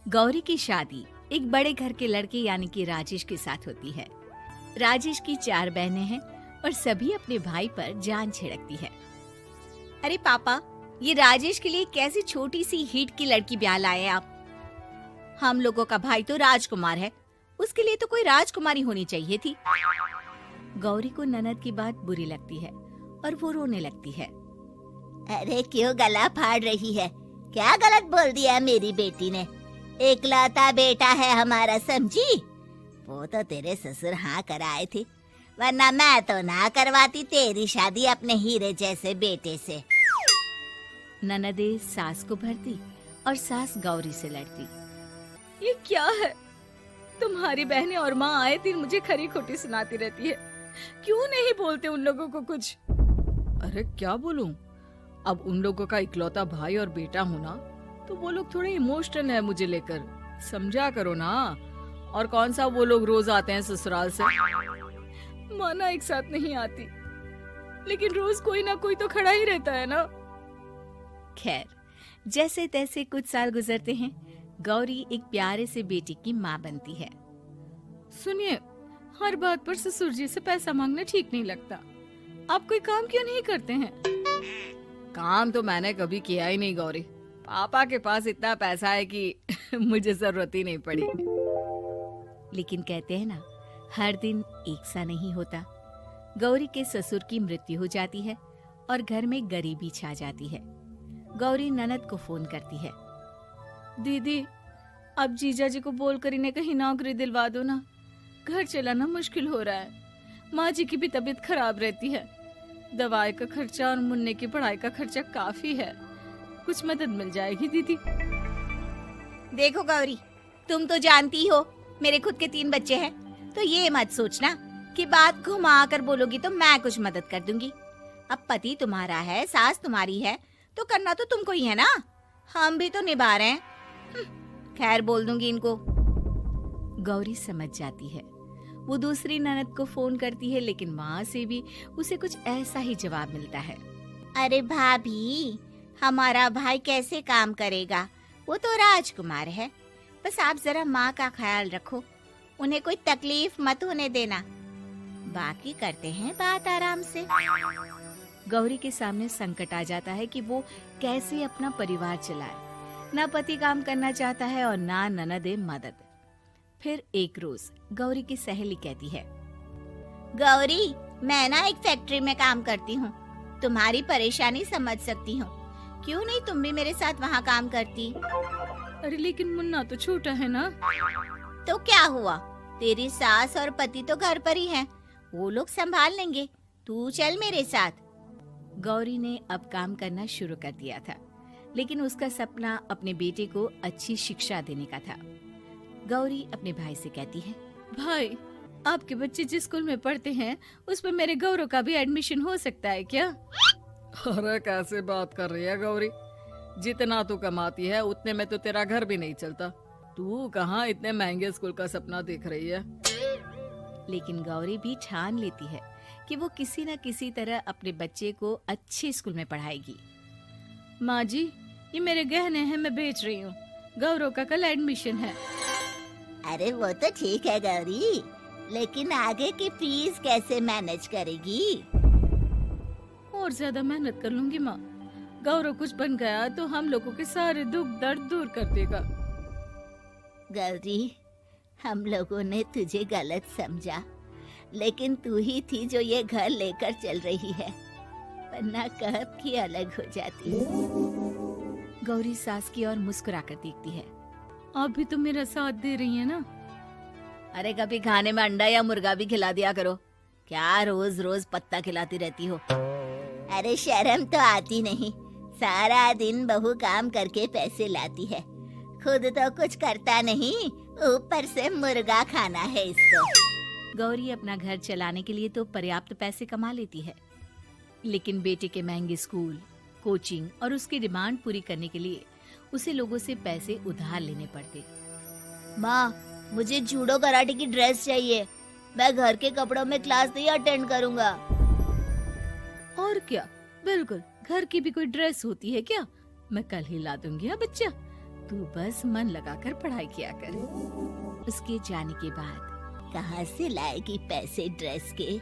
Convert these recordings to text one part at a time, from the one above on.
गौरी की शादी एक बड़े घर के लड़के यानी कि राजेश के साथ होती है। राजेश की 4 बहनें हैं और सभी अपने भाई पर जान छिड़कती है। अरे पापा, ये राजेश के लिए कैसी छोटी सी हिट की लड़की ब्याह लाए आप? हम लोगों का भाई तो राजकुमार है, उसके लिए तो कोई राजकुमारी होनी चाहिए थी। गौरी को ननद की बात बुरी लगती है और वो रोने लगती है। अरे क्यों गला फाड़ रही है? क्या गलत बोल दिया मेरी बेटी ने? इकलौता बेटा है हमारा, समझी? वो तो तेरे ससुर हाँ कराए थे, वरना मैं तो ना करवाती तेरी शादी अपने हीरे जैसे बेटे से। ननदे सास को भरती और सास गौरी से लड़ती। ये क्या है? तुम्हारी बहनें और माँ आए दिन मुझे खरी खोटी सुनाती रहती है। क्यों नहीं बोलते उन लोगों को कुछ? अरे क्या बोलूं? अब उन लोगों का इकलौता भाई और बेटा होना, तो वो लोग थोड़े इमोशनल है मुझे लेकर, समझा करो ना। और कौन सा वो लोग रोज आते हैं ससुराल से? माना एक साथ नहीं आती, लेकिन रोज कोई ना कोई तो खड़ा ही रहता है ना। खैर, जैसे तैसे कुछ साल गुजरते हैं। गौरी एक प्यारे से बेटी की माँ बनती है। सुनिए, हर बात पर ससुर जी से पैसा मांगना ठीक नहीं लगता। आप कोई काम क्यों नहीं करते हैं? काम तो मैंने कभी किया ही नहीं गौरी। पापा के पास इतना पैसा है कि मुझे जरूरत ही नहीं पड़ी। लेकिन कहते हैं ना, हर दिन एक सा नहीं होता। गौरी के ससुर की मृत्यु हो जाती है और घर में गरीबी छा जाती है। गौरी ननद को फोन करती है। दीदी, अब जीजा जी को बोलकर इन्हें कहीं नौकरी दिलवा दो ना। घर चलाना मुश्किल हो रहा है। माँ जी की भी तबीयत खराब रहती है। दवाई का खर्चा और मुन्ने की पढ़ाई का खर्चा काफी है। कुछ मदद मिल जाएगी दीदी। देखो गौरी, तुम तो जानती हो मेरे खुद के 3 बच्चे हैं, तो ये मत सोचना कि बात घुमा कर बोलोगी तो मैं कुछ मदद कर दूंगी। अब पति तुम्हारा है, सास तुम्हारी है, तो करना तो तुमको ही है ना। हम भी तो निभा रहे हैं। खैर, बोल दूंगी इनको। गौरी समझ जाती है। वो दूसरी ननद को फोन करती है, लेकिन वहाँ से भी उसे कुछ ऐसा ही जवाब मिलता है। अरे भाभी, हमारा भाई कैसे काम करेगा? वो तो राजकुमार है। बस आप जरा माँ का ख्याल रखो, उन्हें कोई तकलीफ मत होने देना। बाकी करते हैं बात आराम से। गौरी के सामने संकट आ जाता है कि वो कैसे अपना परिवार चलाए। ना पति काम करना चाहता है और ना ननदे मदद। फिर एक रोज गौरी की सहेली कहती है, गौरी, मैं ना एक फैक्ट्री में काम करती हूँ, तुम्हारी परेशानी समझ सकती हूँ। क्यों नहीं तुम भी मेरे साथ वहाँ काम करती? अरे लेकिन मुन्ना तो छोटा है ना। तो क्या हुआ, तेरी सास और पति तो घर पर ही हैं, वो लोग संभाल लेंगे। तू चल मेरे साथ। गौरी ने अब काम करना शुरू कर दिया था, लेकिन उसका सपना अपने बेटे को अच्छी शिक्षा देने का था। गौरी अपने भाई से कहती है, भाई, आपके बच्चे जिस स्कूल में पढ़ते हैं उस पर मेरे गौरव का भी एडमिशन हो सकता है क्या? अरे कैसे बात कर रही है गौरी? जितना तू कमाती है उतने में तो तेरा घर भी नहीं चलता। तू कहाँ इतने महंगे स्कूल का सपना देख रही है? लेकिन गौरी भी ठान लेती है कि वो किसी न किसी तरह अपने बच्चे को अच्छे स्कूल में पढ़ाएगी। माँ जी, ये मेरे गहने हैं, मैं बेच रही हूँ। गौरव का कल एडमिशन है। अरे वो तो ठीक है गौरी, लेकिन आगे की फीस कैसे मैनेज करेगी? और ज्यादा मेहनत कर लूंगी माँ। गौरव कुछ बन गया तो हम लोगों के सारे दुख दर्द दूर कर देगा। गौरी, हम लोगों ने तुझे गलत समझा, लेकिन तू ही थी जो ये घर लेकर चल रही है, वरना कब की अलग हो जाती। गौरी सास की ओर मुस्कुराकर देखती है। आप भी तो मेरा साथ दे रही है ना। अरे कभी खाने में अंडा या मुर्गा भी खिला दिया करो। क्या रोज रोज पत्ता खिलाती रहती हो? अरे शर्म तो आती नहीं, सारा दिन बहू काम करके पैसे लाती है, खुद तो कुछ करता नहीं, ऊपर से मुर्गा खाना है इसको। गौरी अपना घर चलाने के लिए तो पर्याप्त पैसे कमा लेती है, लेकिन बेटे के महंगे स्कूल, कोचिंग और उसकी डिमांड पूरी करने के लिए उसे लोगों से पैसे उधार लेने पड़ते। माँ, मुझे जूडो कराटे की ड्रेस चाहिए, मैं घर के कपड़ों में क्लास नहीं अटेंड करूँगा। और क्या, बिल्कुल, घर की भी कोई ड्रेस होती है क्या? मैं कल ही ला दूंगी। हाँ बच्चा, तू बस मन लगाकर पढ़ाई किया कर। उसके जाने के बाद कहाँ से लाएगी पैसे ड्रेस के?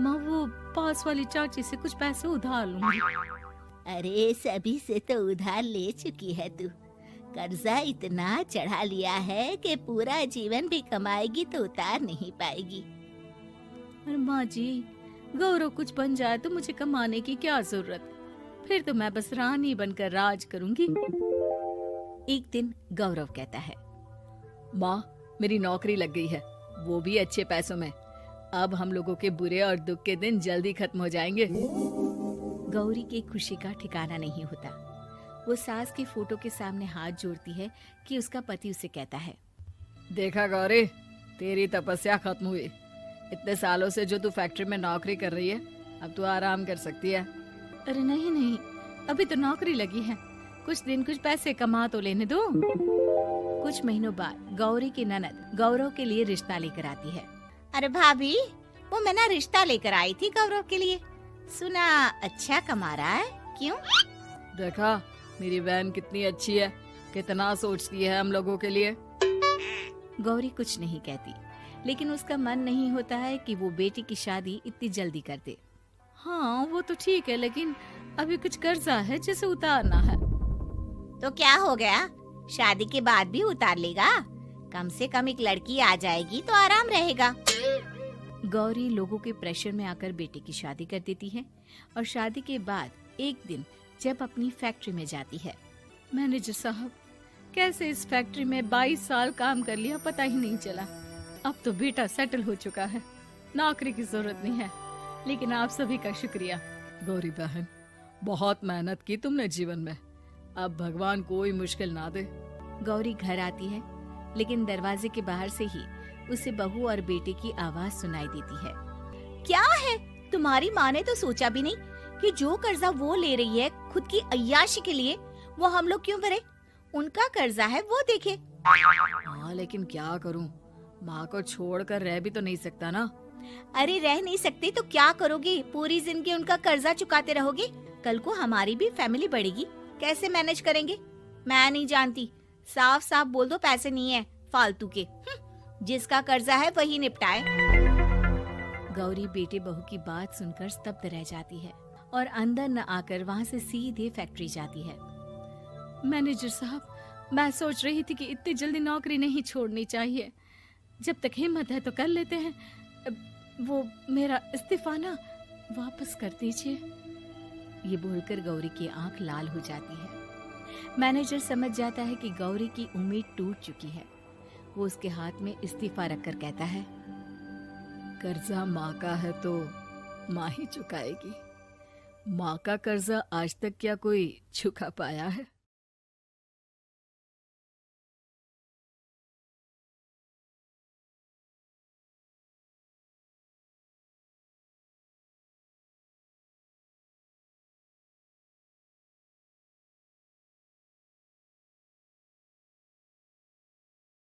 माँ वो पास वाली चाची से कुछ पैसे उधार लूंगी। अरे सभी से तो उधार ले चुकी है तू। कर्जा इतना चढ़ा लिया है कि पूरा जीवन भी कमाएगी तो उतार नहीं पाएगी। अरे माँ जी, गौरव कुछ बन जाए तो मुझे कमाने की क्या जरूरत, फिर तो मैं बस रानी बनकर राज करूंगी। एक दिन गौरव कहता है, माँ मेरी नौकरी लग गई है, वो भी अच्छे पैसों में। अब हम लोगों के बुरे और दुख के दिन जल्दी खत्म हो जाएंगे। गौरी की खुशी का ठिकाना नहीं होता। वो सास की फोटो के सामने हाथ जोड़ती है कि उसका पति उसे कहता है, देखा गौरी, तेरी तपस्या खत्म हुई। इतने सालों से जो तू फैक्ट्री में नौकरी कर रही है, अब तू आराम कर सकती है। अरे नहीं नहीं, अभी तो नौकरी लगी है, कुछ दिन कुछ पैसे कमा तो लेने दो। कुछ महीनों बाद गौरी की ननद गौरव के लिए रिश्ता लेकर आती है। अरे भाभी, वो मैं ना रिश्ता लेकर आई थी गौरव के लिए। सुना अच्छा कमा रहा है, क्यों? देखा मेरी बहन कितनी अच्छी है, कितना सोचती है हम लोगों के लिए। गौरी कुछ नहीं कहती, लेकिन उसका मन नहीं होता है कि वो बेटी की शादी इतनी जल्दी कर दे। हाँ वो तो ठीक है, लेकिन अभी कुछ कर्जा है जिसे उतारना है। तो क्या हो गया, शादी के बाद भी उतार लेगा। कम से कम एक लड़की आ जाएगी तो आराम रहेगा। गौरी लोगों के प्रेशर में आकर बेटे की शादी कर देती है और शादी के बाद एक दिन जब अपनी फैक्ट्री में जाती है। मैनेजर साहब, कैसे इस फैक्ट्री में 22 साल काम कर लिया पता ही नहीं चला। अब तो बेटा सेटल हो चुका है, नौकरी की जरूरत नहीं है। लेकिन आप सभी का शुक्रिया। गौरी बहन, बहुत मेहनत की तुमने जीवन में, अब भगवान कोई मुश्किल ना दे। गौरी घर आती है, लेकिन दरवाजे के बाहर से ही उसे बहू और बेटे की आवाज सुनाई देती है। क्या है, तुम्हारी माँ ने तो सोचा भी नहीं कि जो कर्जा वो ले रही है खुद की अय्याशी के लिए, वो हम लोग क्यों भरे? उनका कर्जा है वो देखे। हाँ लेकिन क्या करूं, माँ को छोड़कर रह भी तो नहीं सकता ना। अरे रह नहीं सकते तो क्या करोगे? पूरी जिंदगी उनका कर्जा चुकाते रहोगे? कल को हमारी भी फैमिली बढ़ेगी, कैसे मैनेज करेंगे? मैं नहीं जानती, साफ साफ बोल दो पैसे नहीं है फालतू के। जिसका कर्जा है वही निपटाए। गौरी बेटे बहू की बात सुनकर स्तब्ध रह जाती है और अंदर न आकर वहाँ से सीधे फैक्ट्री जाती है। मैनेजर साहब, मैं सोच रही थी कि इतनी जल्दी नौकरी नहीं छोड़नी चाहिए, जब तक हिम्मत है तो कर लेते हैं। वो मेरा इस्तीफा ना वापस कर दीजिए। ये बोलकर गौरी की आंख लाल हो जाती है। मैनेजर समझ जाता है कि गौरी की उम्मीद टूट चुकी है। वो उसके हाथ में इस्तीफा रखकर कहता है, कर्जा माँ का है तो माँ ही चुकाएगी। माँ का कर्जा आज तक क्या कोई चुका पाया है?